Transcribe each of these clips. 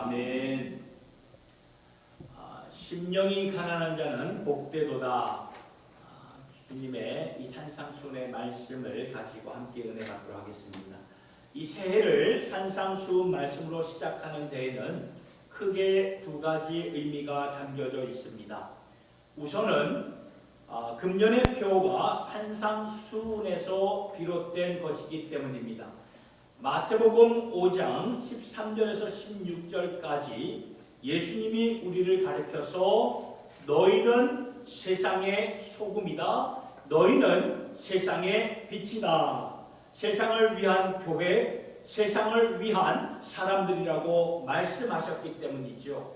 아멘. 심령이 가난한 자는 복되도다. 주님의 이 산상수훈의 말씀을 가지고 함께 은혜 받도록 하겠습니다. 이 새해를 산상수훈 말씀으로 시작하는 데에는 크게 두 가지 의미가 담겨져 있습니다. 우선은 금년의 표가 산상수훈에서 비롯된 것이기 때문입니다. 마태복음 5장 13절에서 16절까지 예수님이 우리를 가르쳐서 너희는 세상의 소금이다. 너희는 세상의 빛이다. 세상을 위한 교회, 세상을 위한 사람들이라고 말씀하셨기 때문이죠.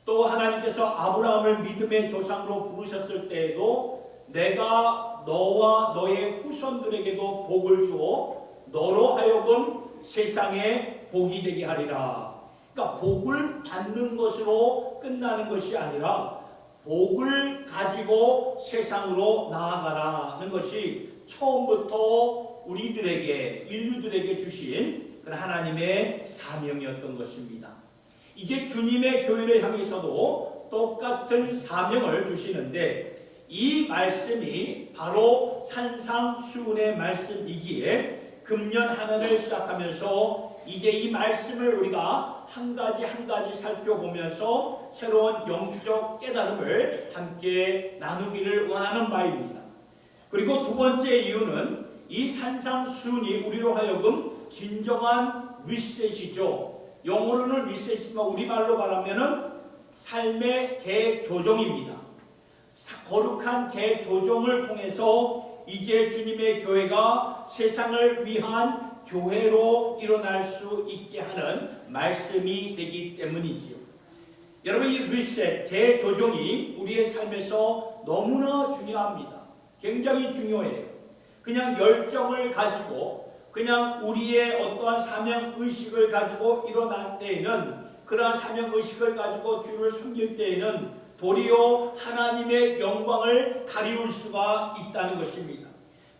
또 하나님께서 아브라함을 믿음의 조상으로 부르셨을 때에도 내가 너와 너의 후손들에게도 복을 주어 너로 하여금 세상에 복이 되게 하리라. 그러니까 복을 받는 것으로 끝나는 것이 아니라 복을 가지고 세상으로 나아가라는 것이 처음부터 우리들에게, 인류들에게 주신 하나님의 사명이었던 것입니다. 이제 주님의 교회를 향해서도 똑같은 사명을 주시는데 이 말씀이 바로 산상수훈의 말씀이기에 금년 한 해를 시작하면서 이제 이 말씀을 우리가 한 가지 한 가지 살펴보면서 새로운 영적 깨달음을 함께 나누기를 원하는 바입니다. 그리고 두 번째 이유는 이 산상수훈이 우리로 하여금 진정한 리셋이죠. 영어로는 리셋이지만 우리말로 말하면은 삶의 재조정입니다. 거룩한 재조정을 통해서 이제 주님의 교회가 세상을 위한 교회로 일어날 수 있게 하는 말씀이 되기 때문이지요. 여러분, 이 리셋, 재조정이 우리의 삶에서 너무나 중요합니다. 굉장히 중요해요. 그냥 열정을 가지고 그냥 우리의 어떠한 사명의식을 가지고 일어날 때에는, 그러한 사명의식을 가지고 주를 섬길 때에는 도리어 하나님의 영광을 가리울 수가 있다는 것입니다.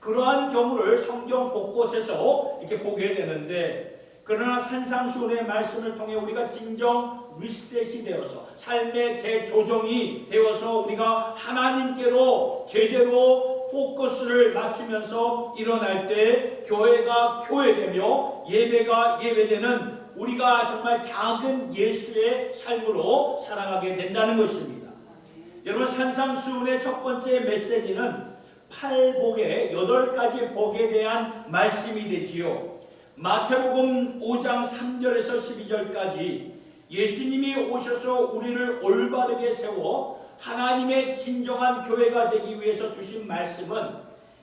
그러한 경우를 성경 곳곳에서 이렇게 보게 되는데, 그러나 산상수훈의 말씀을 통해 우리가 진정 리셋이 되어서 삶의 재조정이 되어서 우리가 하나님께로 제대로 포커스를 맞추면서 일어날 때 교회가 교회되며 예배가 예배되는 우리가 정말 작은 예수의 삶으로 살아가게 된다는 것입니다. 여러분, 산상수훈의 첫 번째 메시지는 팔복의 8가지 복에 대한 말씀이 되지요. 마태복음 5장 3절에서 12절까지 예수님이 오셔서 우리를 올바르게 세워 하나님의 진정한 교회가 되기 위해서 주신 말씀은,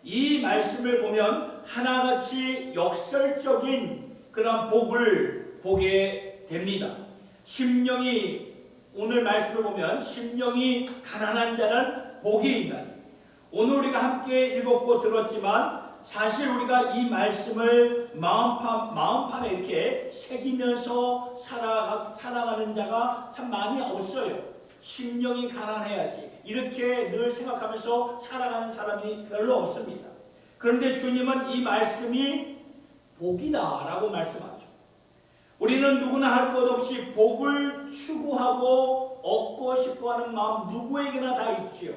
이 말씀을 보면 하나같이 역설적인 그런 복을 보게 됩니다. 오늘 말씀을 보면 심령이 가난한 자는 복이 있다. 오늘 우리가 함께 읽었고 들었지만 사실 우리가 이 말씀을 마음판에 이렇게 새기면서 살아가는 자가 참 많이 없어요. 심령이 가난해야지 이렇게 늘 생각하면서 살아가는 사람이 별로 없습니다. 그런데 주님은 이 말씀이 복이다라고 말씀하죠. 우리는 누구나 할 것 없이 복을 추구하고 얻고 싶어하는 마음 누구에게나 다 있지요.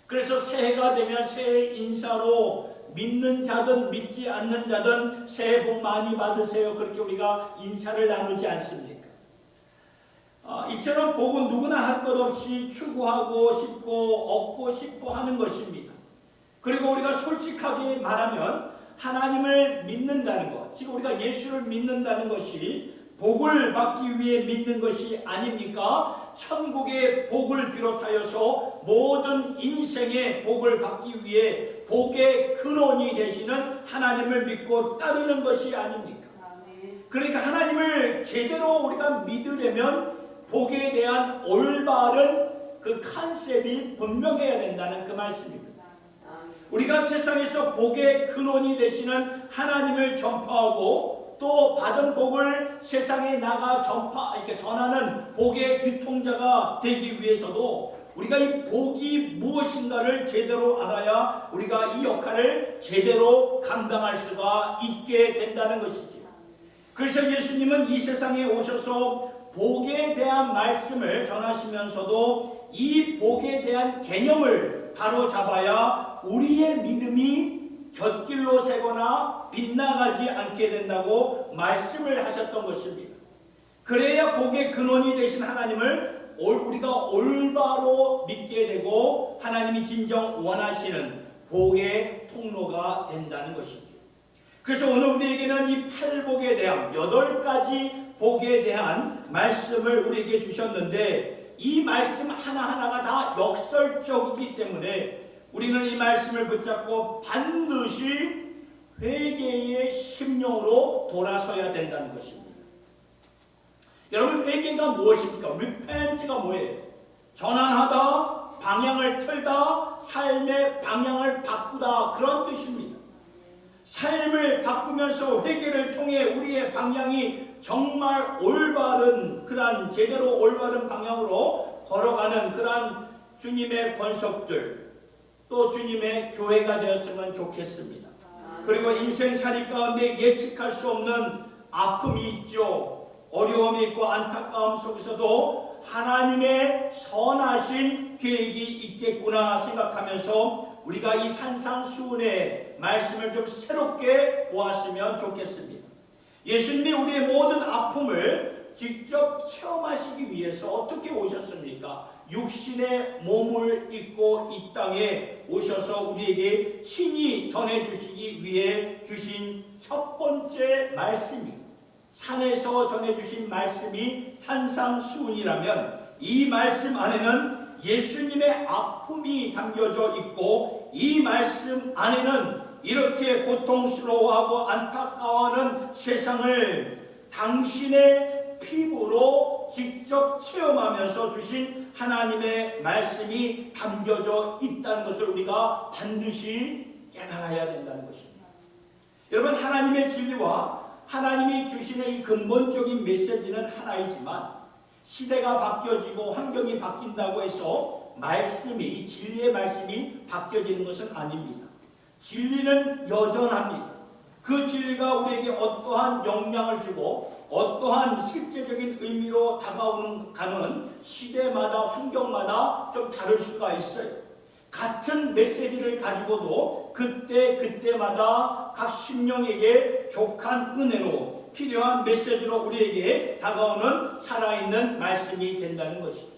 그래서 새해가 되면 새해 인사로 믿는 자든 믿지 않는 자든 새해 복 많이 받으세요, 그렇게 우리가 인사를 나누지 않습니까? 이처럼 복은 누구나 할 것 없이 추구하고 싶고 얻고 싶어 하는 것입니다. 그리고 우리가 솔직하게 말하면 하나님을 믿는다는 것, 지금 우리가 예수를 믿는다는 것이 복을 받기 위해 믿는 것이 아닙니까? 천국의 복을 비롯하여서 모든 인생의 복을 받기 위해 복의 근원이 되시는 하나님을 믿고 따르는 것이 아닙니까? 그러니까 하나님을 제대로 우리가 믿으려면 복에 대한 올바른 그 컨셉이 분명해야 된다는 그 말씀입니다. 우리가 세상에서 복의 근원이 되시는 하나님을 전파하고 또 받은 복을 세상에 나가 이렇게 전하는 복의 유통자가 되기 위해서도 우리가 이 복이 무엇인가를 제대로 알아야 우리가 이 역할을 제대로 감당할 수가 있게 된다는 것이지요. 그래서 예수님은 이 세상에 오셔서 복에 대한 말씀을 전하시면서도 이 복에 대한 개념을 바로 잡아야 우리의 믿음이 곁길로 새거나 빗나가지 않게 된다고 말씀을 하셨던 것입니다. 그래야 복의 근원이 되신 하나님을 우리가 올바로 믿게 되고 하나님이 진정 원하시는 복의 통로가 된다는 것이죠. 그래서 오늘 우리에게는 이 팔복에 대한 8가지 복에 대한 말씀을 우리에게 주셨는데 이 말씀 하나하나가 다 역설적이기 때문에 우리는 이 말씀을 붙잡고 반드시 회개의 심령으로 돌아서야 된다는 것입니다. 여러분, 회개가 무엇입니까? repent가 뭐예요? 전환하다, 방향을 틀다, 삶의 방향을 바꾸다, 그런 뜻입니다. 삶을 바꾸면서 회개를 통해 우리의 방향이 정말 올바른, 그러한 제대로 올바른 방향으로 걸어가는 그러한 주님의 권속들, 또 주님의 교회가 되었으면 좋겠습니다. 그리고 인생살이 가운데 예측할 수 없는 아픔이 있죠. 어려움이 있고 안타까움 속에서도 하나님의 선하신 계획이 있겠구나 생각하면서 우리가 이 산상수훈의 말씀을 좀 새롭게 보았으면 좋겠습니다. 예수님이 우리의 모든 아픔을 직접 체험하시기 위해서 어떻게 오셨습니까? 육신의 몸을 입고 이 땅에 오셔서 우리에게 친히 전해주시기 위해 주신 첫 번째 말씀이, 산에서 전해주신 말씀이 산상수훈이라면 이 말씀 안에는 예수님의 아픔이 담겨져 있고 이 말씀 안에는 이렇게 고통스러워하고 안타까워하는 세상을 당신의 피부로 직접 체험하면서 주신 하나님의 말씀이 담겨져 있다는 것을 우리가 반드시 깨달아야 된다는 것입니다. 여러분, 하나님의 진리와 하나님이 주시는 이 근본적인 메시지는 하나이지만 시대가 바뀌어지고 환경이 바뀐다고 해서 말씀이, 이 진리의 말씀이 바뀌어지는 것은 아닙니다. 진리는 여전합니다. 그 진리가 우리에게 어떠한 영향을 주고 어떠한 실제적인 의미로 다가오는 시대마다 환경마다 좀 다를 수가 있어요. 같은 메시지를 가지고도 그때마다 각 심령에게 족한 은혜로 필요한 메시지로 우리에게 다가오는 살아있는 말씀이 된다는 것이죠.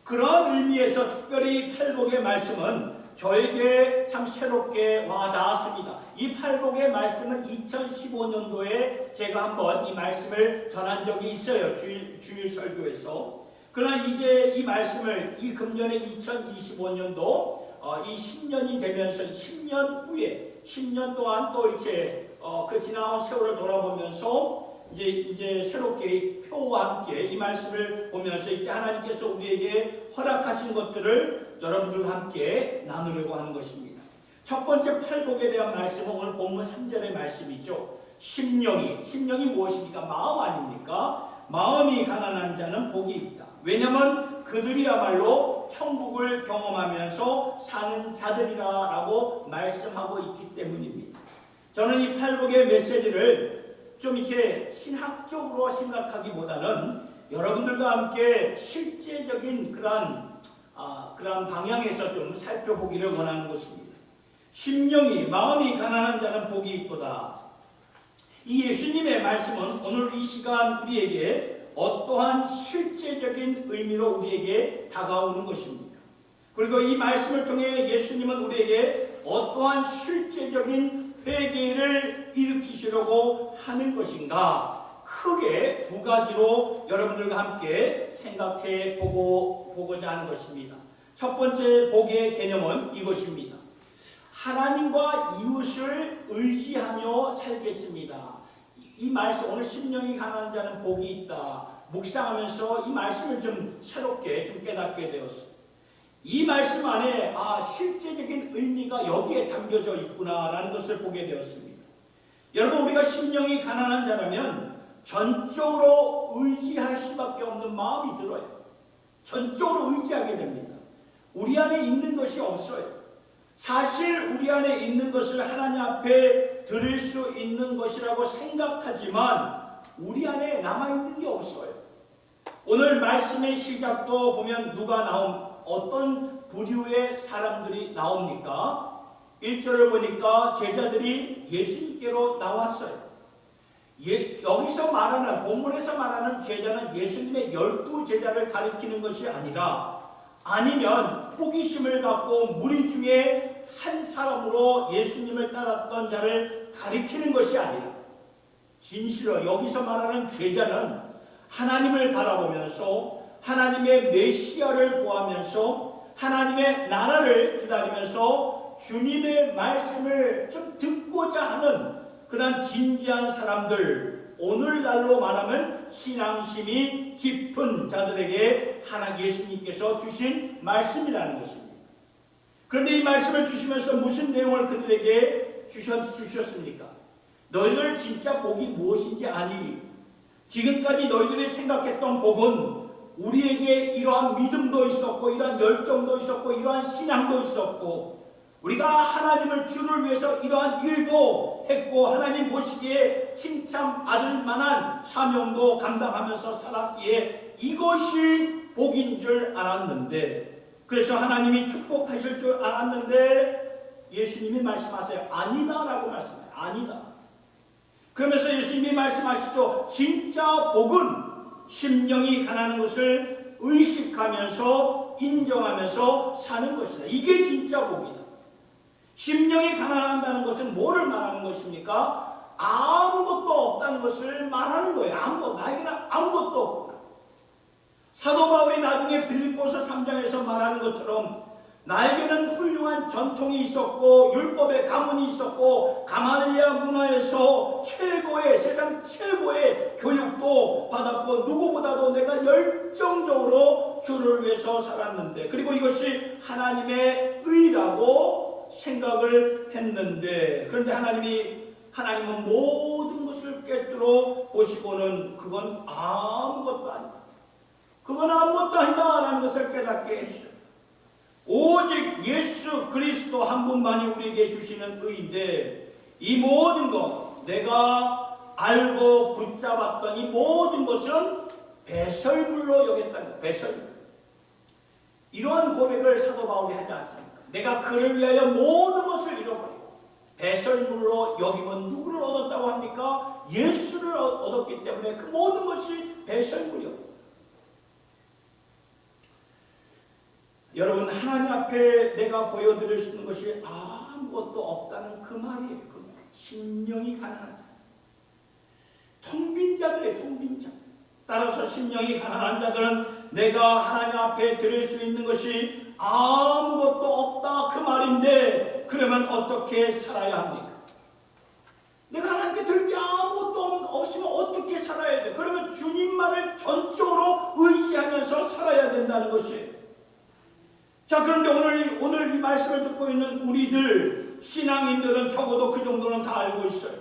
그런 의미에서 특별히 팔복의 말씀은 저에게 참 새롭게 와닿았습니다. 이 팔복의 말씀은 2015년도에 제가 한번 이 말씀을 전한 적이 있어요. 주일 설교에서. 그러나 이제 이 말씀을 이 금년에 2025년도 이 10년이 되면서 10년 후에 10년 동안 또 이렇게 그 지나온 세월을 돌아보면서 이제 새롭게 표와 함께 이 말씀을 보면서 이때 하나님께서 우리에게 허락하신 것들을 여러분들과 함께 나누려고 하는 것입니다. 첫 번째 팔복에 대한 말씀은 오늘 본문 3절의 말씀이죠. 심령이 무엇입니까? 마음 아닙니까? 마음이 가난한 자는 복이 있다. 왜냐하면 그들이야말로 천국을 경험하면서 사는 자들이라고 말씀하고 있기 때문입니다. 저는 이 팔복의 메시지를 좀 이렇게 신학적으로 생각하기보다는 여러분들과 함께 실제적인 그러한 방향에서 좀 살펴보기를 원하는 것입니다. 심령이, 마음이 가난한 자는 복이 있도다. 이 예수님의 말씀은 오늘 이 시간 우리에게 어떠한 실제적인 의미로 우리에게 다가오는 것입니까? 그리고 이 말씀을 통해 예수님은 우리에게 어떠한 실제적인 회개를 일으키시려고 하는 것인가? 크게 두 가지로 여러분들과 함께 생각해 보고자 하는 것입니다. 첫 번째 복의 개념은 이것입니다. 하나님과 이웃을 의지하며 살겠습니다. 이 말씀, 오늘 심령이 가난한 자는 복이 있다. 묵상하면서 이 말씀을 좀 새롭게 좀 깨닫게 되었습니다. 이 말씀 안에 실제적인 의미가 여기에 담겨져 있구나라는 것을 보게 되었습니다. 여러분, 우리가 심령이 가난한 자라면 전적으로 의지할 수밖에 없는 마음이 들어요. 전적으로 의지하게 됩니다. 우리 안에 있는 것이 없어요. 사실 우리 안에 있는 것을 하나님 앞에 드릴 수 있는 것이라고 생각하지만 우리 안에 남아있는 게 없어요. 오늘 말씀의 시작도 보면 누가 어떤 부류의 사람들이 나옵니까? 1절을 보니까 제자들이 예수님께로 나왔어요. 여기서 말하는, 본문에서 말하는 제자는 예수님의 12제자를 가리키는 것이 아니라, 아니면 호기심을 갖고 무리 중에 한 사람으로 예수님을 따랐던 자를 가리키는 것이 아니라, 진실로 여기서 말하는 제자는 하나님을 바라보면서 하나님의 메시아를 구하면서 하나님의 나라를 기다리면서 주님의 말씀을 좀 듣고자 하는 그런 진지한 사람들, 오늘날로 말하면 신앙심이 깊은 자들에게 예수님께서 주신 말씀이라는 것입니다. 그런데 이 말씀을 주시면서 무슨 내용을 그들에게 주셨습니까? 너희들 진짜 복이 무엇인지 아니? 지금까지 너희들이 생각했던 복은 우리에게 이러한 믿음도 있었고 이러한 열정도 있었고 이러한 신앙도 있었고 우리가 하나님을 주를 위해서 이러한 일도 했고 하나님 보시기에 칭찬받을 만한 사명도 감당하면서 살았기에 이것이 복인 줄 알았는데, 그래서 하나님이 축복하실 줄 알았는데 예수님이 말씀하세요. 아니다라고 말씀해요. 아니다. 그러면서 예수님이 말씀하시죠. 진짜 복은 심령이 가난한 것을 의식하면서 인정하면서 사는 것이다. 이게 진짜 복이다. 심령이 가난한다는 것은 뭐를 말하는 것입니까? 아무것도 없다는 것을 말하는 거예요. 나에게는 아무것도 없구나. 사도 바울이 나중에 빌립보서 3장에서 말하는 것처럼 나에게는 훌륭한 전통이 있었고 율법의 가문이 있었고 가말리아 문화에서 세상 최고의 교육도 받았고 누구보다도 내가 열정적으로 주를 위해서 살았는데, 그리고 이것이 하나님의 의라고 생각을 했는데, 그런데 하나님은 모든 것을 꿰뚫어 보시고는 그건 아무것도 아니다. 그건 아무것도 아니다 라는 것을 깨닫게 해주셨다. 오직 예수 그리스도 한 분만이 우리에게 주시는 의인데, 이 모든 것, 내가 알고 붙잡았던 이 모든 것은 배설물로 여겼다는 거예요. 배설물. 이러한 고백을 사도 바울이 하지 않습니까? 내가 그를 위하여 모든 것을 잃어버리고 배설물로 여기면 누구를 얻었다고 합니까? 예수를 얻었기 때문에 그 모든 것이 배설물이었다. 여러분, 하나님 앞에 내가 보여드릴 수 있는 것이 아무것도 없다는 그 말이에요. 그 말. 심령이 가난한 자. 텅 빈 자들의 텅 빈 자. 따라서 심령이 가난한 자들은 내가 하나님 앞에 드릴 수 있는 것이 아무것도 없다 그 말인데, 그러면 어떻게 살아야 합니까? 내가 하나님께 드릴 게 아무것도 없으면 어떻게 살아야 돼? 그러면 주님만을 전적으로 의지하면서 살아야 된다는 것이에요. 자, 그런데 오늘 이 말씀을 듣고 있는 우리들 신앙인들은 적어도 그 정도는 다 알고 있어요.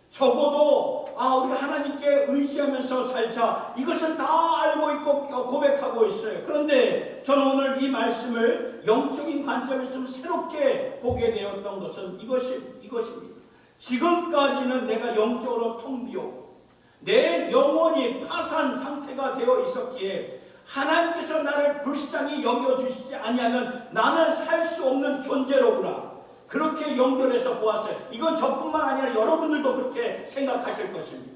적어도 우리가 하나님께 의지하면서 살자, 이것은 다 알고 있고 고백하고 있어요. 그런데 저는 오늘 이 말씀을 영적인 관점에서 좀 새롭게 보게 되었던 것은 이것입니다. 지금까지는 내가 영적으로 텅 비었고 내 영혼이 파산 상태가 되어 있었기에 하나님께서 나를 불쌍히 여겨주시지 아니하면 나는 살 수 없는 존재로구나, 그렇게 연결해서 보았어요. 이건 저뿐만 아니라 여러분들도 그렇게 생각하실 것입니다.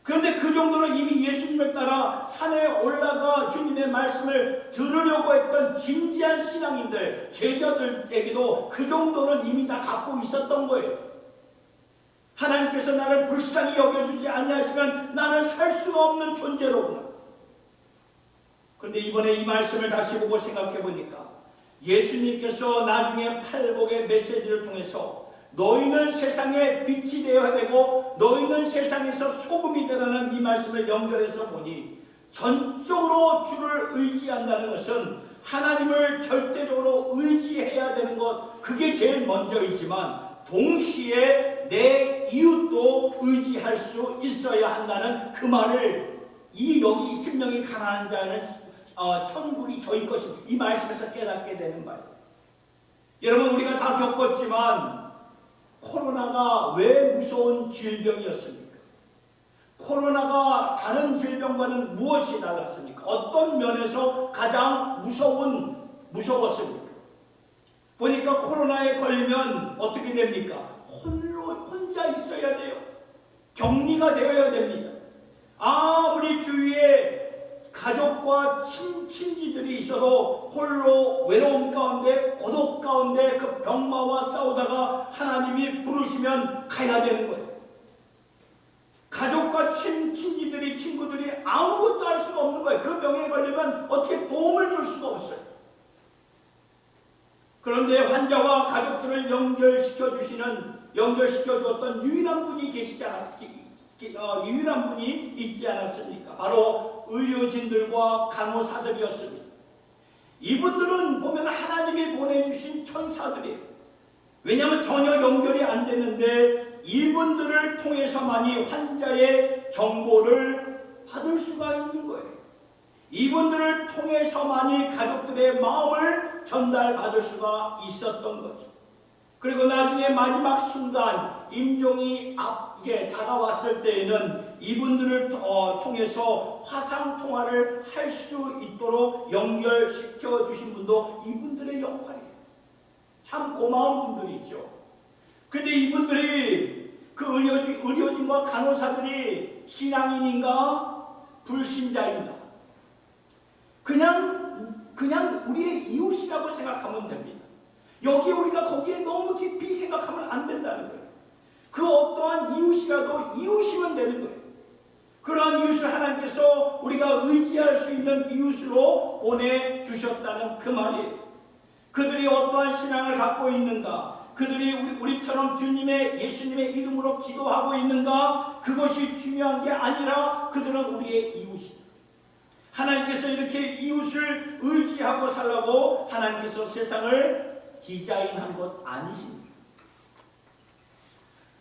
그런데 그 정도는 이미 예수님을 따라 산에 올라가 주님의 말씀을 들으려고 했던 진지한 신앙인들, 제자들에게도 그 정도는 이미 다 갖고 있었던 거예요. 하나님께서 나를 불쌍히 여겨주지 아니하시면 나는 살 수가 없는 존재로구나. 그런데 이번에 이 말씀을 다시 보고 생각해 보니까 예수님께서 나중에 팔복의 메시지를 통해서 너희는 세상의 빛이 되어야 되고 너희는 세상에서 소금이 되라는 이 말씀을 연결해서 보니 전적으로 주를 의지한다는 것은 하나님을 절대적으로 의지해야 되는 것, 그게 제일 먼저이지만 동시에 내 이웃도 의지할 수 있어야 한다는 그 말을 여기 심령이 가난한 자는 천국이 저희 것입니다. 이 말씀에서 깨닫게 되는 말이에요. 여러분, 우리가 다 겪었지만 코로나가 왜 무서운 질병이었습니까? 코로나가 다른 질병과는 무엇이 달랐습니까? 어떤 면에서 가장 무서웠습니까? 보니까 코로나에 걸리면 어떻게 됩니까? 혼자 있어야 돼요. 격리가 되어야 됩니다. 아무리 주위에 가족과 친지들이 있어도 홀로 외로움 가운데, 고독 가운데 그 병마와 싸우다가 하나님이 부르시면 가야 되는 거예요. 가족과 친구들이 아무것도 할 수가 없는 거예요. 그 병에 걸리면 어떻게 도움을 줄 수가 없어요. 그런데 환자와 가족들을 연결시켜 주었던 유일한 분이 유일한 분이 있지 않았습니까? 바로 의료진들과 간호사들이었습니다. 이분들은 보면 하나님이 보내주신 천사들이에요. 왜냐하면 전혀 연결이 안 되는데 이분들을 통해서만이 환자의 정보를 받을 수가 있는 거예요. 이분들을 통해서만이 가족들의 마음을 전달받을 수가 있었던 거죠. 그리고 나중에 마지막 순간 임종이 앞에 다가왔을 때에는 이분들을 통해서 화상통화를 할 수 있도록 연결시켜 주신 분도 이분들의 역할이에요. 참 고마운 분들이죠. 그런데 이분들이 그 의료진과 간호사들이 신앙인인가 불신자인가 그냥 우리의 이웃이라고 생각하면 됩니다. 여기 우리가 거기에 너무 깊이 생각하면 안 된다는 거예요. 그 어떠한 이웃이라도 이웃이면 되는 거예요. 그러한 이웃을 하나님께서 우리가 의지할 수 있는 이웃으로 보내주셨다는 그 말이에요. 그들이 어떠한 신앙을 갖고 있는가, 그들이 우리처럼 예수님의 이름으로 기도하고 있는가, 그것이 중요한 게 아니라 그들은 우리의 이웃이다. 하나님께서 이렇게 이웃을 의지하고 살라고 하나님께서 세상을 디자인한 것 아니십니까?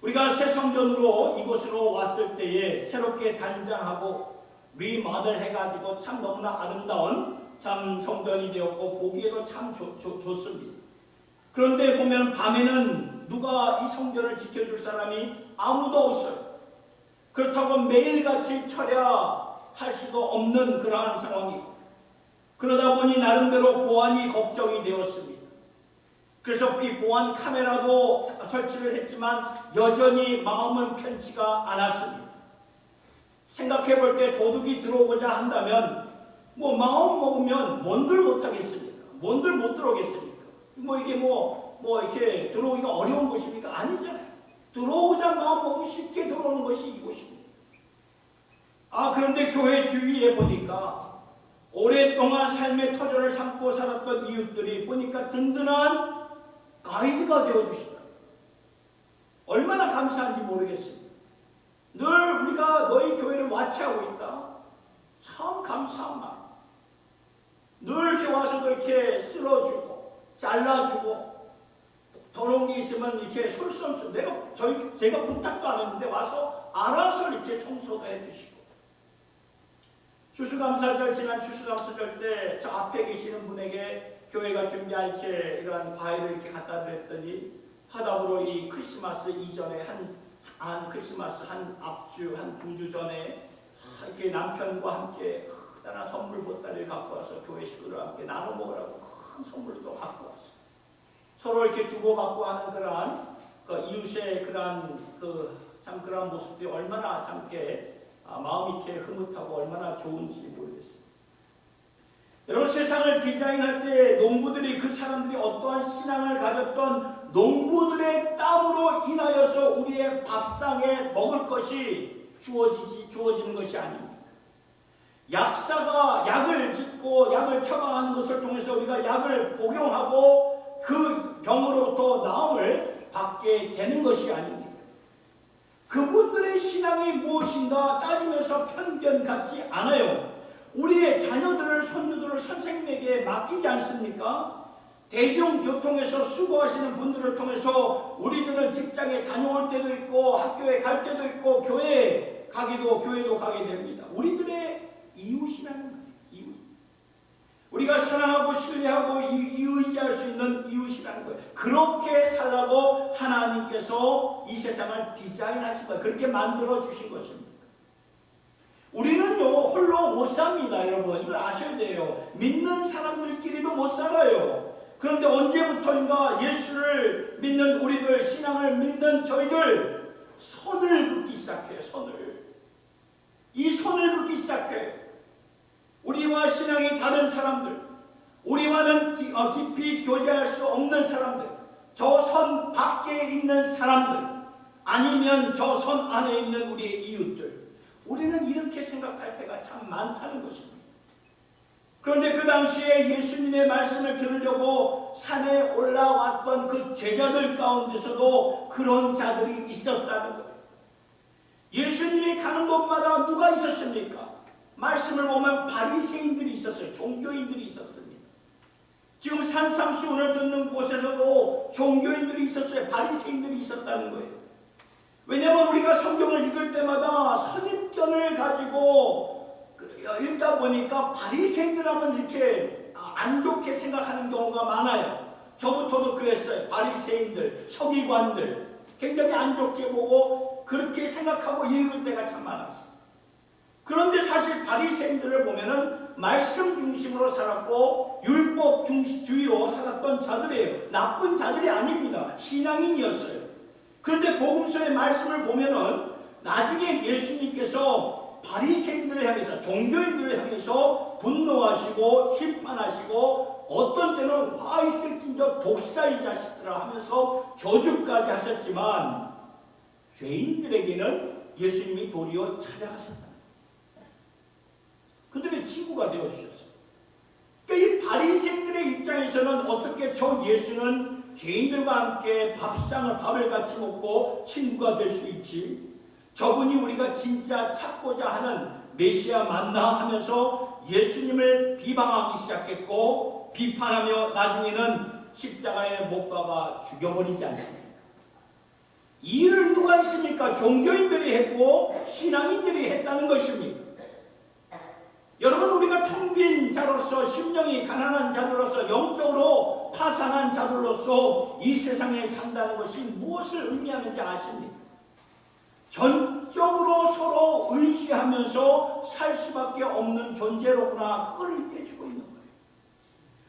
우리가 새 성전으로 이곳으로 왔을 때에 새롭게 단장하고 리모델 해가지고 참 너무나 아름다운 참 성전이 되었고 보기에도 참 좋습니다. 그런데 보면 밤에는 누가 이 성전을 지켜줄 사람이 아무도 없어요. 그렇다고 매일같이 철야할 수도 없는 그러한 상황이고, 그러다 보니 나름대로 보안이 걱정이 되었습니다. 그래서 이 보안 카메라도 설치를 했지만 여전히 마음은 편치가 않았습니다. 생각해 볼 때 도둑이 들어오고자 한다면 마음 먹으면 뭔들 못하겠습니까? 뭔들 못 들어오겠습니까? 이게 이렇게 들어오기가 어려운 것입니까? 아니잖아요. 들어오자 마음 먹으면 쉽게 들어오는 것이 이곳입니다. 그런데 교회 주위에 보니까 오랫동안 삶의 터전을 삼고 살았던 이웃들이 보니까 든든한 가이드가 되어주신다. 얼마나 감사한지 모르겠습니다. 늘 우리가 너희 교회를 와치하고 있다. 참 감사한 마음. 늘 이렇게 와서도 이렇게 쓸어주고 잘라주고 더러운 게 있으면 이렇게 솔선수 제가 부탁도 안 했는데 와서 알아서 이렇게 청소도 해주시고, 추수감사절 지난 추수감사절 때 저 앞에 계시는 분에게 교회가 준비한 이렇게 이러한 과일을 이렇게 갖다 드렸더니 화답으로 이 크리스마스 이전에 한 크리스마스 한 앞주 한 2주 전에 이렇게 남편과 함께 크다란 선물 보따리를 갖고 와서 교회 식구들과 함께 나눠 먹으라고 큰 선물도 갖고 왔어요. 서로 이렇게 주고받고 하는 그러한 이웃의 그러한 참 그러한 모습들이 얼마나 참 이렇게 마음이 이렇게 흐뭇하고 얼마나 좋은지 모르겠어요. 여러분, 세상을 디자인할 때 농부들이 그 사람들이 어떠한 신앙을 가졌던 농부들의 땀으로 인하여서 우리의 밥상에 먹을 것이 주어지는 것이 아닙니다. 약사가 약을 짓고 약을 처방하는 것을 통해서 우리가 약을 복용하고 그 병으로부터 나음을 받게 되는 것이 아닙니다. 그분들의 신앙이 무엇인가 따지면서 편견 갖지 않아요. 우리의 자녀들을 손주들을 선생님에게 맡기지 않습니까? 대중교통에서 수고하시는 분들을 통해서 우리들은 직장에 다녀올 때도 있고 학교에 갈 때도 있고 교회도 가게 됩니다. 우리들의 이웃이라는 거예요. 이웃. 우리가 사랑하고 신뢰하고 의지할 수 있는 이웃이라는 거예요. 그렇게 살라고 하나님께서 이 세상을 디자인하신 거예요. 그렇게 만들어 주신 것입니다. 우리는요 홀로 못 삽니다. 여러분 이걸 아셔야 돼요. 믿는 사람들끼리도 못 살아요. 그런데 언제부터인가 예수를 믿는 우리들, 신앙을 믿는 저희들 선을 긋기 시작해요. 이 선을 긋기 시작해요. 우리와 신앙이 다른 사람들, 우리와는 깊이 교제할 수 없는 사람들, 저 선 밖에 있는 사람들, 아니면 저 선 안에 있는 우리의 이웃들, 우리는 이렇게 생각할 때가 참 많다는 것입니다. 그런데 그 당시에 예수님의 말씀을 들으려고 산에 올라왔던 그 제자들 가운데서도 그런 자들이 있었다는 거예요. 예수님이 가는 곳마다 누가 있었습니까? 말씀을 보면 바리새인들이 있었어요. 종교인들이 있었습니다. 지금 산상수훈을 듣는 곳에서도 종교인들이 있었어요. 바리새인들이 있었다는 거예요. 왜냐하면 우리가 성경을 읽을 때마다 선입견을 가지고 읽다 보니까 바리새인들 하면 이렇게 안 좋게 생각하는 경우가 많아요. 저부터도 그랬어요. 바리새인들, 서기관들 굉장히 안 좋게 보고 그렇게 생각하고 읽을 때가 참 많았어요. 그런데 사실 바리새인들을 보면은 말씀 중심으로 살았고 율법 주의로 살았던 자들이에요. 나쁜 자들이 아닙니다. 신앙인이었어요. 그런데 복음서의 말씀을 보면은 나중에 예수님께서 바리새인들을 향해서, 종교인들을 향해서 분노하시고 심판하시고 어떤 때는 화 있을진저 독사의 자식들아 하면서 저주까지 하셨지만 죄인들에게는 예수님이 도리어 찾아가셨다. 그들의 친구가 되어주셨어요. 그러니까 이 바리새인들의 입장에서는 어떻게 저 예수는 죄인들과 함께 밥을 같이 먹고 친구가 될 수 있지? 저분이 우리가 진짜 찾고자 하는 메시아 맞나 하면서 예수님을 비방하기 시작했고 비판하며 나중에는 십자가에 못 박아 죽여버리지 않습니까? 이 일을 누가 했습니까? 종교인들이 했고 신앙인들이 했다는 것입니다. 여러분 우리가 텅 빈 자로서, 심령이 가난한 자로서, 영적으로 파산한 자로서 이 세상에 산다는 것이 무엇을 의미하는지 아십니까? 전적으로 서로 의지하면서 살 수밖에 없는 존재로구나. 그걸 얘기해주고 있는 거예요.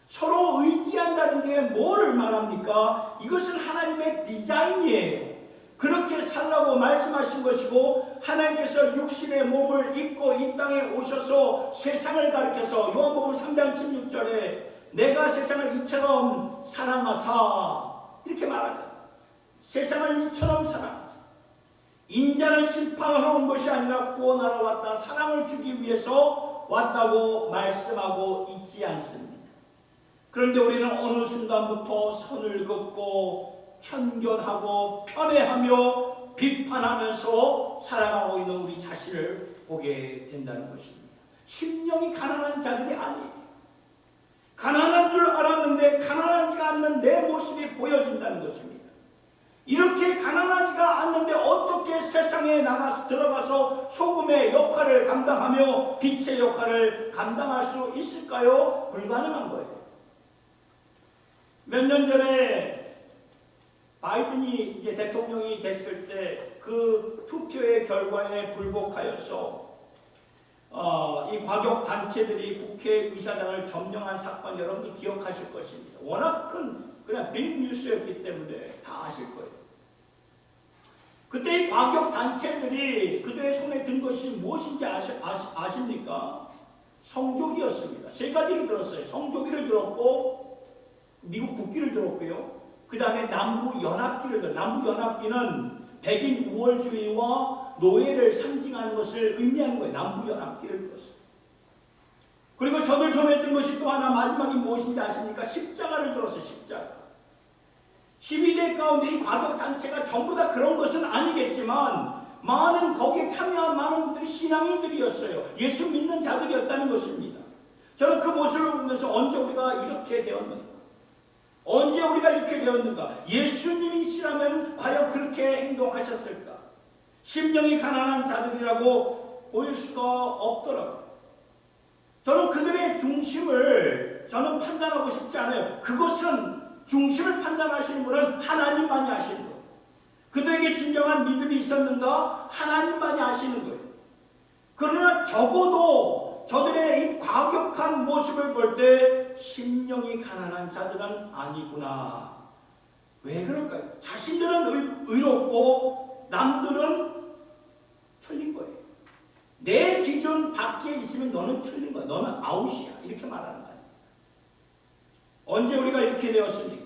서로 의지한다는 게 뭐를 말합니까? 이것은 하나님의 디자인이에요. 그렇게 살라고 말씀하신 것이고 하나님께서 육신의 몸을 입고 이 땅에 오셔서 세상을 가리켜서 요한복음 3장 16절에 내가 세상을 이처럼 사랑하사 이렇게 말하죠. 세상을 이처럼 사랑하사 인자를 심판하러 온 것이 아니라 구원하러 왔다. 사랑을 주기 위해서 왔다고 말씀하고 있지 않습니다. 그런데 우리는 어느 순간부터 선을 긋고 편견하고 편애하며 비판하면서 살아가고 있는 우리 자신을 보게 된다는 것입니다. 심령이 가난한 자들이 아니에요. 가난한 줄 알았는데 가난하지가 않는 내 모습이 보여진다는 것입니다. 이렇게 가난하지가 않는데 어떻게 세상에 들어가서 소금의 역할을 감당하며 빛의 역할을 감당할 수 있을까요? 불가능한 거예요. 몇 년 전에 바이든이 이제 대통령이 됐을 때 그 투표의 결과에 불복하여서 이 과격 단체들이 국회의사당을 점령한 사건 여러분도 기억하실 것입니다. 워낙 큰 그냥 빅 뉴스였기 때문에 다 아실 거예요. 그때 이 과격 단체들이 그들의 손에 든 것이 무엇인지 아십니까? 성조기였습니다. 세 가지를 들었어요. 성조기를 들었고 미국 국기를 들었고요. 그 다음에 남부연합기를 들었어요. 남부연합기는 백인 우월주의와 노예를 상징하는 것을 의미하는 거예요. 남부연합기를 들었어요. 그리고 저들 손에 든 것이 또 하나 마지막이 무엇인지 아십니까? 십자가를 들었어요. 십자가. 12대 가운데 이 과격단체가 전부 다 그런 것은 아니겠지만 거기에 참여한 많은 분들이 신앙인들이었어요. 예수 믿는 자들이었다는 것입니다. 저는 그 모습을 보면서 언제 우리가 이렇게 되었는가? 언제 우리가 이렇게 되었는가? 예수님이시라면 과연 그렇게 행동하셨을까? 심령이 가난한 자들이라고 보일 수가 없더라고요. 저는 그들의 중심을 판단하고 싶지 않아요. 그것은 중심을 판단하시는 분은 하나님만이 아시는 거예요. 그들에게 진정한 믿음이 있었는가? 하나님만이 아시는 거예요. 그러나 적어도 저들의 이 과격한 모습을 볼 때 심령이 가난한 자들은 아니구나. 왜 그럴까요? 자신들은 의롭고 남들은 틀린 거예요. 내 기준 밖에 있으면 너는 틀린 거야. 너는 아웃이야. 이렇게 말하는 거예요. 언제 우리가 이렇게 되었습니까?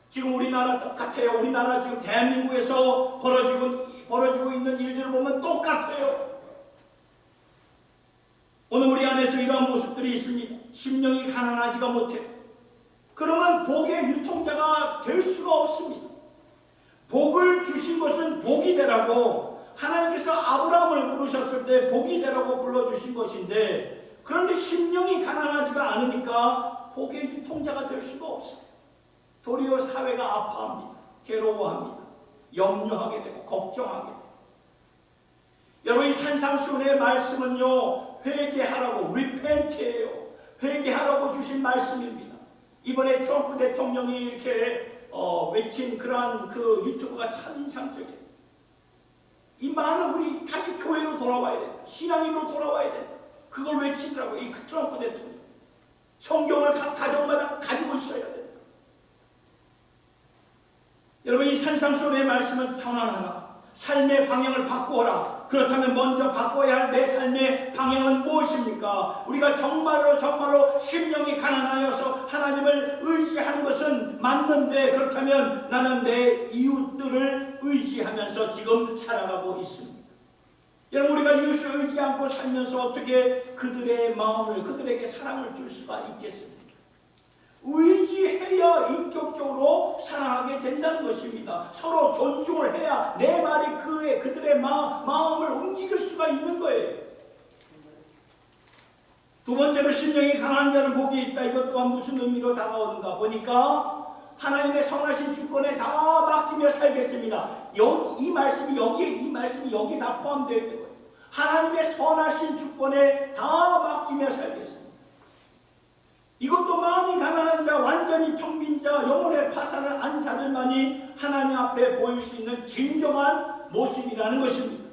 지금 우리나라 똑같아요. 우리나라 지금 대한민국에서 벌어지고 있는 일들을 보면 똑같아요. 오늘 우리 안에서 이러한 모습들이 있습니다. 심령이 가난하지가 못해. 그러면 복의 유통자가 될 수가 없습니다. 복을 주신 것은 복이 되라고 하나님께서 아브라함을 부르셨을 때 복이 되라고 불러주신 것인데, 그런데 심령이 가난하지가 않으니까 복의 유통자가 될 수가 없어요. 도리어 사회가 아파합니다. 괴로워합니다. 염려하게 되고 걱정하게 되고. 여러분, 이 산상수훈의 말씀은요, 회개하라고, repent예요. 회개하라고 주신 말씀입니다. 이번에 트럼프 대통령이 이렇게 외친 그러한 그 유튜브가 참 인상적이에요. 이 많은 우리 다시 교회로 돌아와야 된다. 신앙인으로 돌아와야 된다. 그걸 외치더라고요. 이 트럼프 대통령. 성경을 각 가정마다 가지고 있어야 된다. 여러분, 이 산상수훈의 말씀은 전환하라. 삶의 방향을 바꾸어라. 그렇다면 먼저 바꿔야 할 내 삶의 방향은 무엇입니까? 우리가 정말로 심령이 가난하여서 하나님을 의지하는 것은 맞는데, 그렇다면 나는 내 이웃들을 의지하면서 지금 살아가고 있습니다. 여러분, 우리가 이웃을 의지 않고 살면서 어떻게 그들의 마음을, 그들에게 사랑을 줄 수가 있겠습니까? 의지해야 인격적으로 사랑하게 된다는 것입니다. 서로 존중을 해야 내 말이 그들의 마음을 움직일 수가 있는 거예요. 두 번째로, 심령이 강한 자는 복이 있다. 이것 또한 무슨 의미로 다가오는가 보니까 하나님의 선하신 주권에 다 맡기며 살겠습니다. 이 말씀이 여기에 다 포함되어 있는 거예요. 하나님의 선하신 주권에 다 맡기며 살겠습니다. 이것도 마음이 가난한 자, 완전히 텅 빈 자, 영혼의 파산을 안 자들만이 하나님 앞에 보일 수 있는 진정한 모습이라는 것입니다.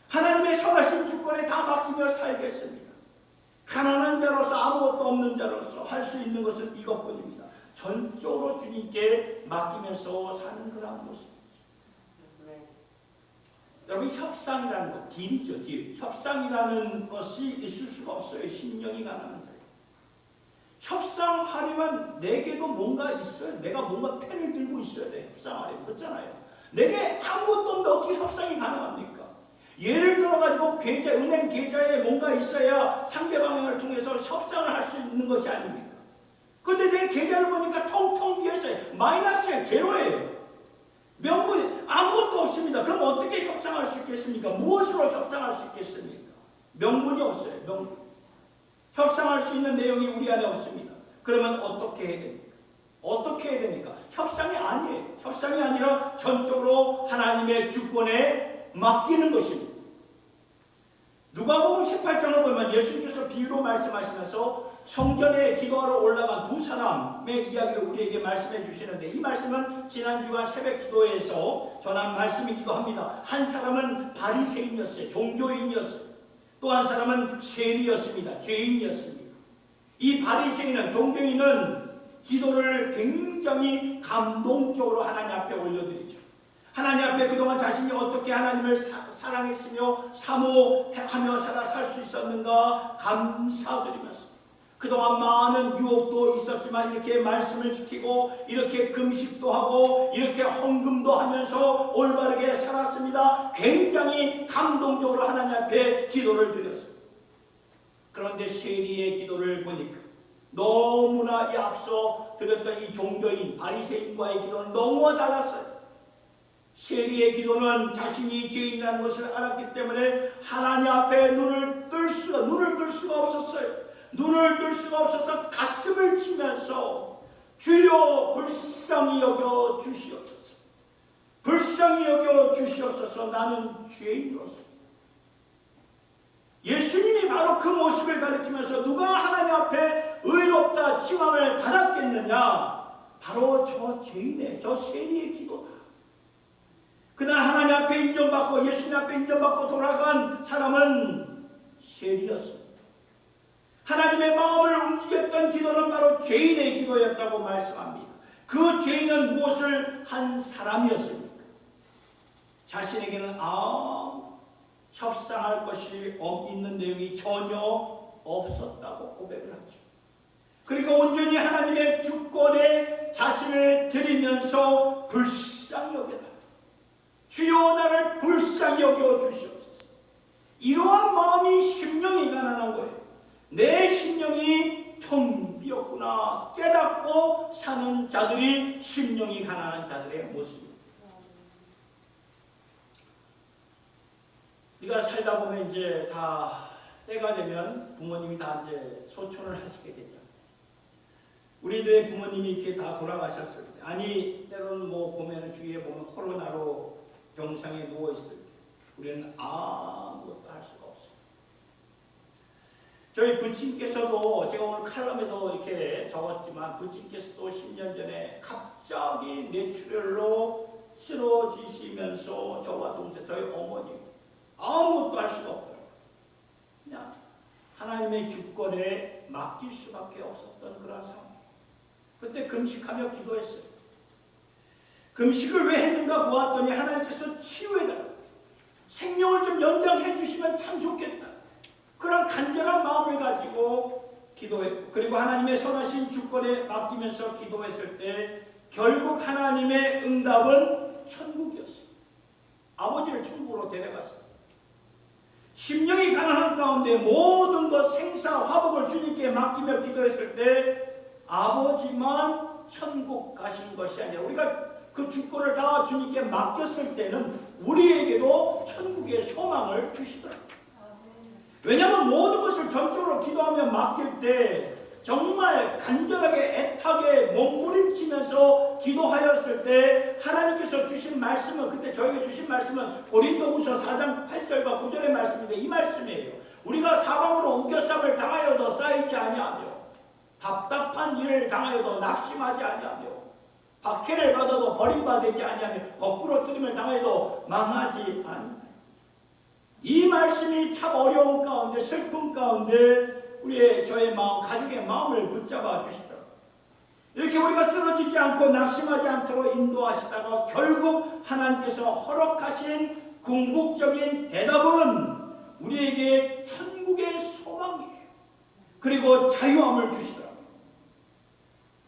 하나님의 선하신 주권에 다 맡기며 살겠습니다. 가난한 자로서, 아무것도 없는 자로서 할 수 있는 것은 이것뿐입니다. 전적으로 주님께 맡기면서 사는 그런 모습입니다. 여러분, 협상이라는 것, 딜이죠, 딜. 협상이라는 것이 있을 수가 없어요. 심령이 가난한 자. 협상하려면 내게도 뭔가 있어요. 내가 뭔가 펜을 들고 있어야 돼. 협상하려면. 그렇잖아요. 내게 아무것도 없는데 어떻게 협상이 가능합니까? 예를 들어가지고 은행 계좌에 뭔가 있어야 상대방을 통해서 협상을 할 수 있는 것이 아닙니까? 그런데 내 계좌를 보니까 텅텅 비어있어요. 마이너스예요. 제로예요. 명분이 아무것도 없습니다. 그럼 어떻게 협상할 수 있겠습니까? 무엇으로 협상할 수 있겠습니까? 명분이 없어요. 명분. 협상할 수 있는 내용이 우리 안에 없습니다. 그러면 어떻게 해야 됩니까? 어떻게 해야 됩니까? 협상이 아니에요. 협상이 아니라 전적으로 하나님의 주권에 맡기는 것입니다. 누가복음 18장을 보면 예수님께서 비유로 말씀하시면서 성전에 기도하러 올라간 두 사람의 이야기를 우리에게 말씀해 주시는데, 이 말씀은 지난주간 새벽 기도에서 전한 말씀이기도 합니다. 한 사람은 바리새인이었어요. 종교인이었어요. 또 한 사람은 세리였습니다. 죄인이었습니다. 이 바리새인은, 종교인은 기도를 굉장히 감동적으로 하나님 앞에 올려드리죠. 하나님 앞에 그동안 자신이 어떻게 하나님을 사랑했으며 사모하며 살 수 있었는가 감사드리면서, 그동안 많은 유혹도 있었지만 이렇게 말씀을 지키고 이렇게 금식도 하고 이렇게 헌금도 하면서 올바르게 살았습니다. 굉장히 감동적으로 하나님 앞에 기도를 드렸습니다. 그런데 세리의 기도를 보니까 너무나 이 앞서 드렸던 이 종교인 바리새인과의 기도는 너무나 달랐어요. 세리의 기도는 자신이 죄인이라는 것을 알았기 때문에 하나님 앞에 눈을 뜰 수가 없었어요. 눈을 뜰 수가 없어서 가슴을 치면서 주여 불쌍히 여겨 주시옵소서. 불쌍히 여겨 주시옵소서. 나는 죄인으로서. 예수님이 바로 그 모습을 가리키면서 누가 하나님 앞에 의롭다 칭함을 받았겠느냐? 바로 저 죄인의, 저 세리의 기도다. 그날 하나님 앞에 인정받고 예수님 앞에 인정받고 돌아간 사람은 셀이었습니다. 하나님의 마음을 움직였던 기도는 바로 죄인의 기도였다고 말씀합니다. 그 죄인은 무엇을 한 사람이었습니까? 자신에게는 아무 협상할 것이 있는 내용이 전혀 없었다고 고백을 하죠. 그리고 온전히 하나님의 주권에 자신을 드리면서 불쌍히 여겨달라. 주여 나를 불쌍히 여겨 주시옵소서. 이러한 마음이 심령이 가난한 거예요. 내 심령이 텅 비었구나 깨닫고 사는 자들이 심령이 가난한 자들의 모습입니다. 우리가 살다 보면 이제 다 때가 되면 부모님이 다 이제 소천을 하시게 되죠. 우리들의 부모님이 이렇게 다 돌아가셨을 때, 아니 때로는 뭐 보면은 주위에 보면 코로나로 병상에 누워 있을 때 우리는 아무것도 할 수가 없어요. 저희 부친께서도 제가 오늘 칼럼에도 이렇게 적었지만 부친께서도 10년 전에 갑자기 뇌출혈로 쓰러지시면서 저와 동생 저희 어머니 아무것도 할 수가 없더라고요. 그냥 하나님의 주권에 맡길 수밖에 없었던 그런 상황. 그때 금식하며 기도했어요. 금식을 왜 했는가 보았더니 하나님께서 치유해달라. 생명을 좀 연장해 주시면 참 좋겠다. 그런 간절한 마음을 가지고 기도했고, 그리고 하나님의 선하신 주권에 맡기면서 기도했을 때 결국 하나님의 응답은 천국이었어요. 아버지를 천국으로 데려갔어요. 심령이 가난한 가운데 모든 것 생사화복을 주님께 맡기며 기도했을 때 아버지만 천국 가신 것이 아니라 우리가 그 주권을 다 주님께 맡겼을 때는 우리에게도 천국의 소망을 주시더라고요. 왜냐하면 모든 것을 전적으로 기도하며 맡길 때 정말 간절하게 애타게 몸부림치면서 기도하였을 때 하나님께서 주신 말씀은, 그때 저에게 주신 말씀은 고린도후서 4장 8절과 9절의 말씀인데 이 말씀이에요. 우리가 사방으로 우겨쌈을 당하여도 쌓이지 아니하며 답답한 일을 당하여도 낙심하지 아니하며 박해를 받아도 버림받지 아니하며 거꾸로 뜨림을 당해도 망하지 아니하며. 이 말씀이 참 어려운 가운데 슬픔 가운데 저의 마음, 가족의 마음을 붙잡아 주시더라고요. 이렇게 우리가 쓰러지지 않고 낙심하지 않도록 인도하시다가 결국 하나님께서 허락하신 궁극적인 대답은 우리에게 천국의 소망이에요. 그리고 자유함을 주시더라고요.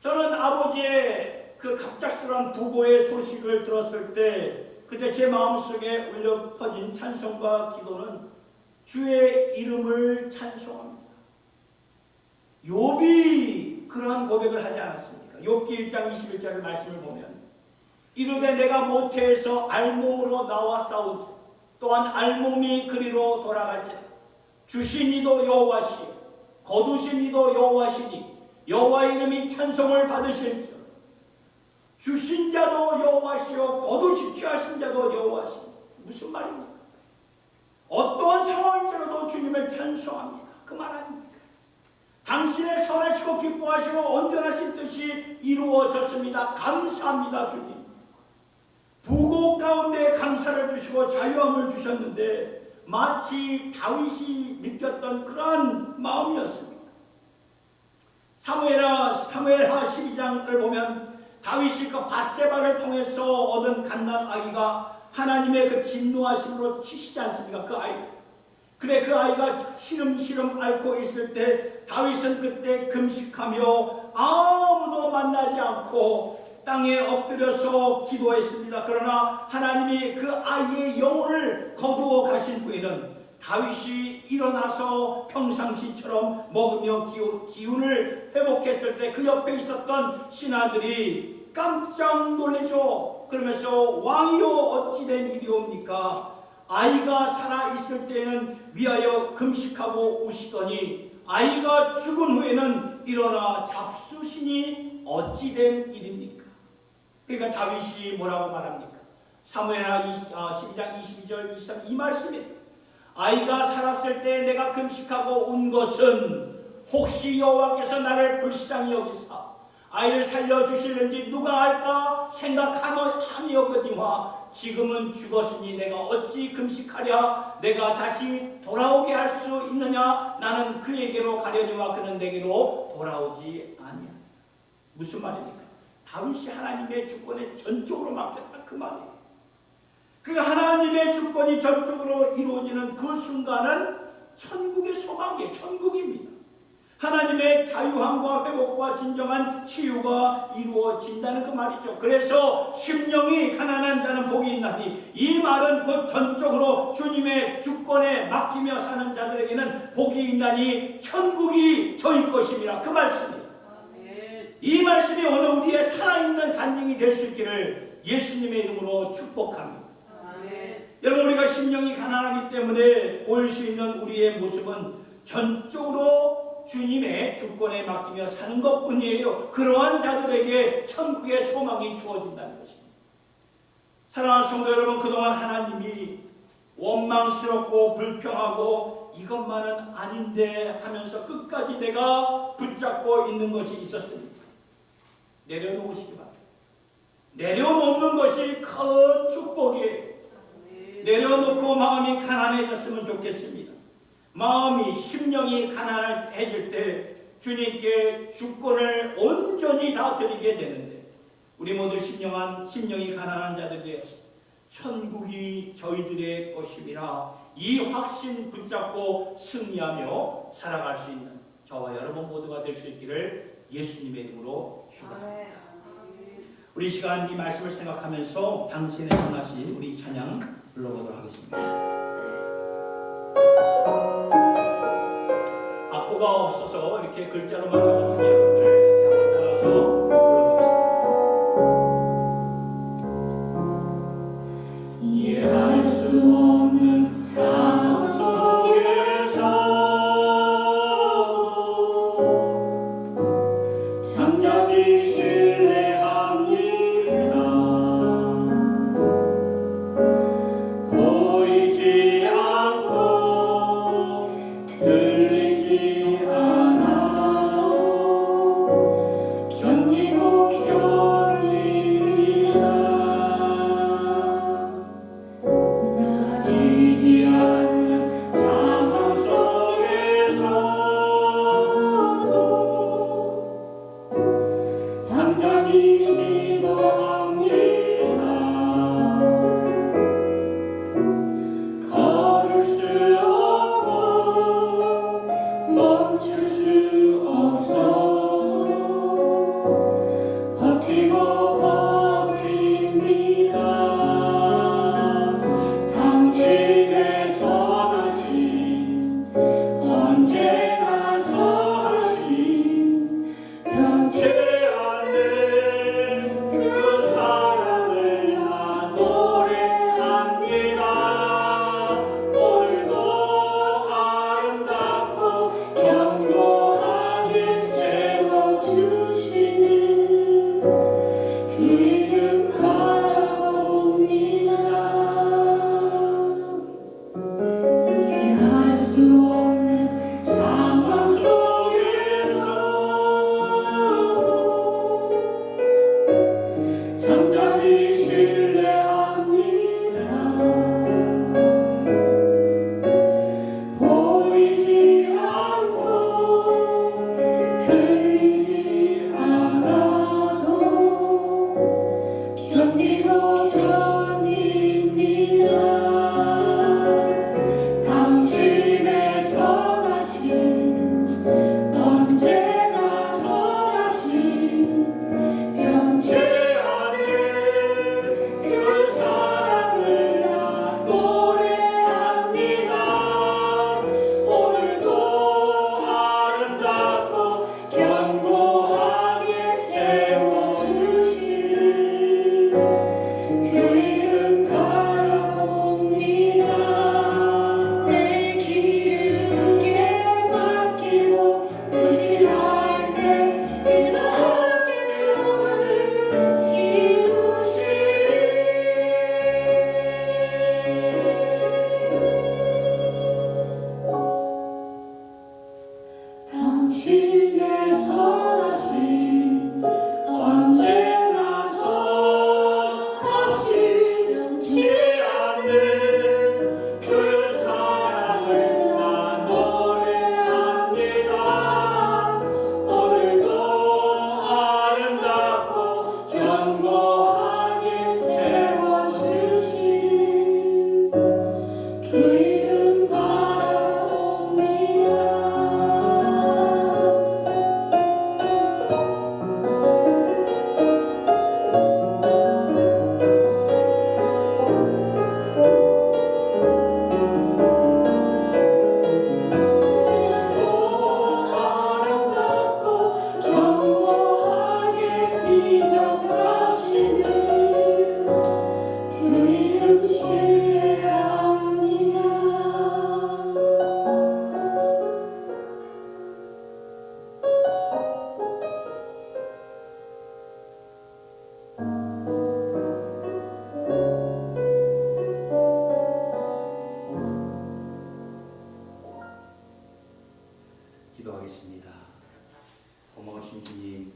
저는 아버지의 그 갑작스러운 부고의 소식을 들었을 때 그때 제 마음속에 울려 퍼진 찬송과 기도는 주의 이름을 찬송합니다. 욥이 그러한 고백을 하지 않았습니까? 욥기 1장 21절의 말씀을 보면 이르되 내가 모태에서 알몸으로 나와 싸우지 또한 알몸이 그리로 돌아갈지 주신 이도 여호와시요 거두신 이도 여호와시니 여호와 이름이 찬송을 받으실지어다. 주신 자도 여호와시요 거두시 취하신 자도 여호와시니. 무슨 말입니까? 어떠한 상황일지라도 주님을 찬송합니다. 그 말 아닙니까? 당신의 선하시고 기뻐하시고 온전하신 뜻이 이루어졌습니다. 감사합니다 주님. 부고 가운데 감사를 주시고 자유함을 주셨는데 마치 다윗이 느꼈던 그러한 마음이었습니다. 사무엘하 12장을 보면 다윗이 그 밧세바를 통해서 얻은 갓난 아기가 하나님의 그 진노하심으로 치시지 않습니까? 그 아이. 그래 그 아이가 시름시름 앓고 있을 때 다윗은 그때 금식하며 아무도 만나지 않고 땅에 엎드려서 기도했습니다. 그러나 하나님이 그 아이의 영혼을 거두어 가신 후에는 다윗이 일어나서 평상시처럼 먹으며 기운을 회복했을 때 그 옆에 있었던 신하들이 깜짝 놀라죠. 그러면서 왕이여 어찌 된 일이옵니까? 아이가 살아있을 때는 위하여 금식하고 우시더니 아이가 죽은 후에는 일어나 잡수시니 어찌 된 일입니까? 그러니까 다윗이 뭐라고 말합니까? 사무엘하 12장 22절 23 이 말씀이에요. 아이가 살았을 때 내가 금식하고 운 것은 혹시 여호와께서 나를 불쌍히 여기사 아이를 살려주실는지 누가 알까 생각하며거니와 지금은 죽었으니 내가 어찌 금식하랴? 내가 다시 돌아오게 할 수 있느냐? 나는 그에게로 가려니와 그는 내게로 돌아오지 아니하리라. 무슨 말입니까? 다윗이 하나님의 주권에 전적으로 맡겼다 그 말이에요. 그러니까 하나님의 주권이 전적으로 이루어지는 그 순간은 천국의 소망이에요. 천국입니다. 하나님의 자유함과 회복과 진정한 치유가 이루어진다는 그 말이죠. 그래서 심령이 가난한 자는 복이 있나니, 이 말은 곧 전적으로 주님의 주권에 맡기며 사는 자들에게는 복이 있나니 천국이 저희 것입니다. 그 말씀이에요. 이 말씀이 오늘 우리의 살아있는 간증이 될 수 있기를 예수님의 이름으로 축복합니다. 여러분, 우리가 심령이 가난하기 때문에 보일 수 있는 우리의 모습은 전적으로 주님의 주권에 맡기며 사는 것뿐이에요. 그러한 자들에게 천국의 소망이 주어진다는 것입니다. 사랑하는 성도 여러분, 그동안 하나님이 원망스럽고 불평하고 이것만은 아닌데 하면서 끝까지 내가 붙잡고 있는 것이 있었습니다. 내려놓으시기 바랍니다. 내려놓는 것이 큰 축복이에요. 내려놓고 마음이 가난해졌으면 좋겠습니다. 마음이, 심령이 가난해질 때 주님께 주권을 온전히 다 드리게 되는데, 우리 모두 심령이 가난한 자들이 되어서 천국이 저희들의 것임이라 이 확신 붙잡고 승리하며 살아갈 수 있는 저와 여러분 모두가 될 수 있기를 예수님의 이름으로 축원합니다. 우리 시간 이 말씀을 생각하면서 당신의 원하신 우리 찬양 불러보도록 하겠습니다. 악보가 없어서 이렇게 글자로만 적었으니 여러분들 같이 한번 따라서 불러보겠습니다. 이해할 수 없는 상황 속에서도 잠잠히 신뢰합니다. 보이지 않고 들리지 않아도 견디고 견딥니다. 나지지 않는 상황 속에서도 잠잠히 기도합니다. 걸을 수 없고 멈출 수 없어도 버티고 버팁니다. 당신의 선하심 언제나 선하심 변치 않는 그 사랑을 나 노래합니다. 오늘도 아름답고 견고하게 세워주시는 그 이름 바라봅니다. 이해할 수 없는 상황 속에서도 잠잠히 신뢰합니다. 보이지 않고 들리지 않아도 견디고 견딥니다. 당신의 선하심 언제나 선하심 변치 않은 그 사랑을 나 노래합니다. 오늘도 아름답고 견고하게 세워주시는 그 이름 바라봅니다. 내 길을 주께 맡기고 의지할 때 그가 함께 주문을 이루시리. 당신의 선하심 언제나 선하심 변치 기도하겠습니다. 고마우신 주님,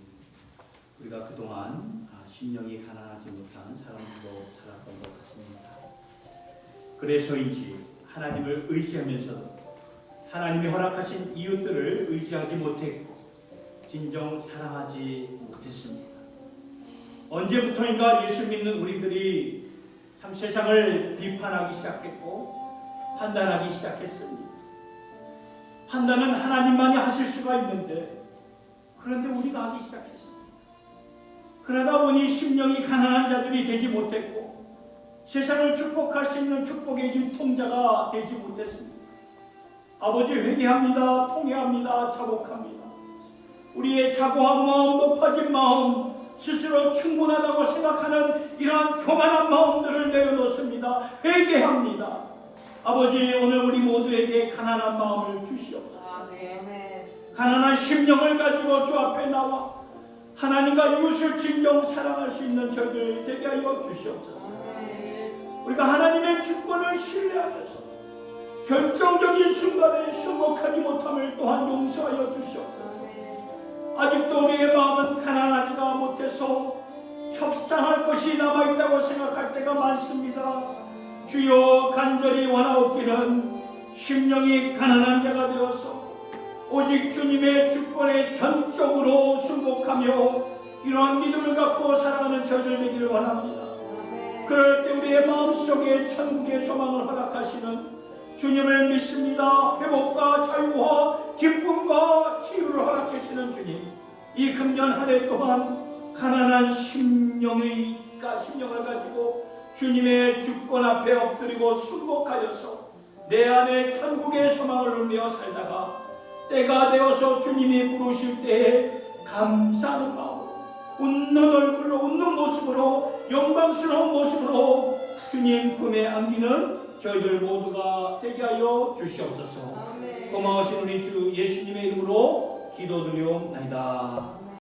우리가 그동안 심령이 가난하지 못한 사람들로 살았던 것 같습니다. 그래서인지 하나님을 의지하면서도 하나님이 허락하신 이웃들을 의지하지 못했고 진정 사랑하지 못했습니다. 언제부터인가 예수 믿는 우리들이 참 세상을 비판하기 시작했고 판단하기 시작했습니다. 판단은 하나님만이 하실 수가 있는데 그런데 우리가 하기 시작했습니다. 그러다 보니 심령이 가난한 자들이 되지 못했고 세상을 축복할 수 있는 축복의 유통자가 되지 못했습니다. 아버지, 회개합니다. 통회합니다. 자복합니다. 우리의 자고한 마음, 높아진 마음, 스스로 충분하다고 생각하는 이러한 교만한 마음들을 내려놓습니다. 회개합니다. 아버지, 오늘 우리 모두에게 가난한 마음을 주시옵소서. 가난한 심령을 가지고 주 앞에 나와 하나님과 이웃을 진정 사랑할 수 있는 저희들 되게 하여 주시옵소서. 우리가 하나님의 주권을 신뢰하면서 결정적인 순간에 순복하지 못함을 또한 용서하여 주시옵소서. 아직도 우리의 마음은 가난하지가 못해서 협상할 것이 남아있다고 생각할 때가 많습니다. 주여, 간절히 원하옵기는 심령이 가난한 자가 되어서 오직 주님의 주권에 전적으로 순복하며 이러한 믿음을 갖고 살아가는 저희들 되기를 원합니다. 그럴 때 우리의 마음속에 천국의 소망을 허락하시는 주님을 믿습니다. 회복과 자유와 기쁨과 치유를 허락하시는 주님, 이 금년 한 해 동안 가난한 심령을 가지고 주님의 주권 앞에 엎드리고 순복하여서 내 안에 천국의 소망을 누리며 살다가 때가 되어서 주님이 부르실 때에 감사하는 마음, 웃는 얼굴로, 웃는 모습으로, 영광스러운 모습으로 주님 품에 안기는 저희들 모두가 되게 하여 주시옵소서. 고마우신 우리 주 예수님의 이름으로 기도드리옵나이다.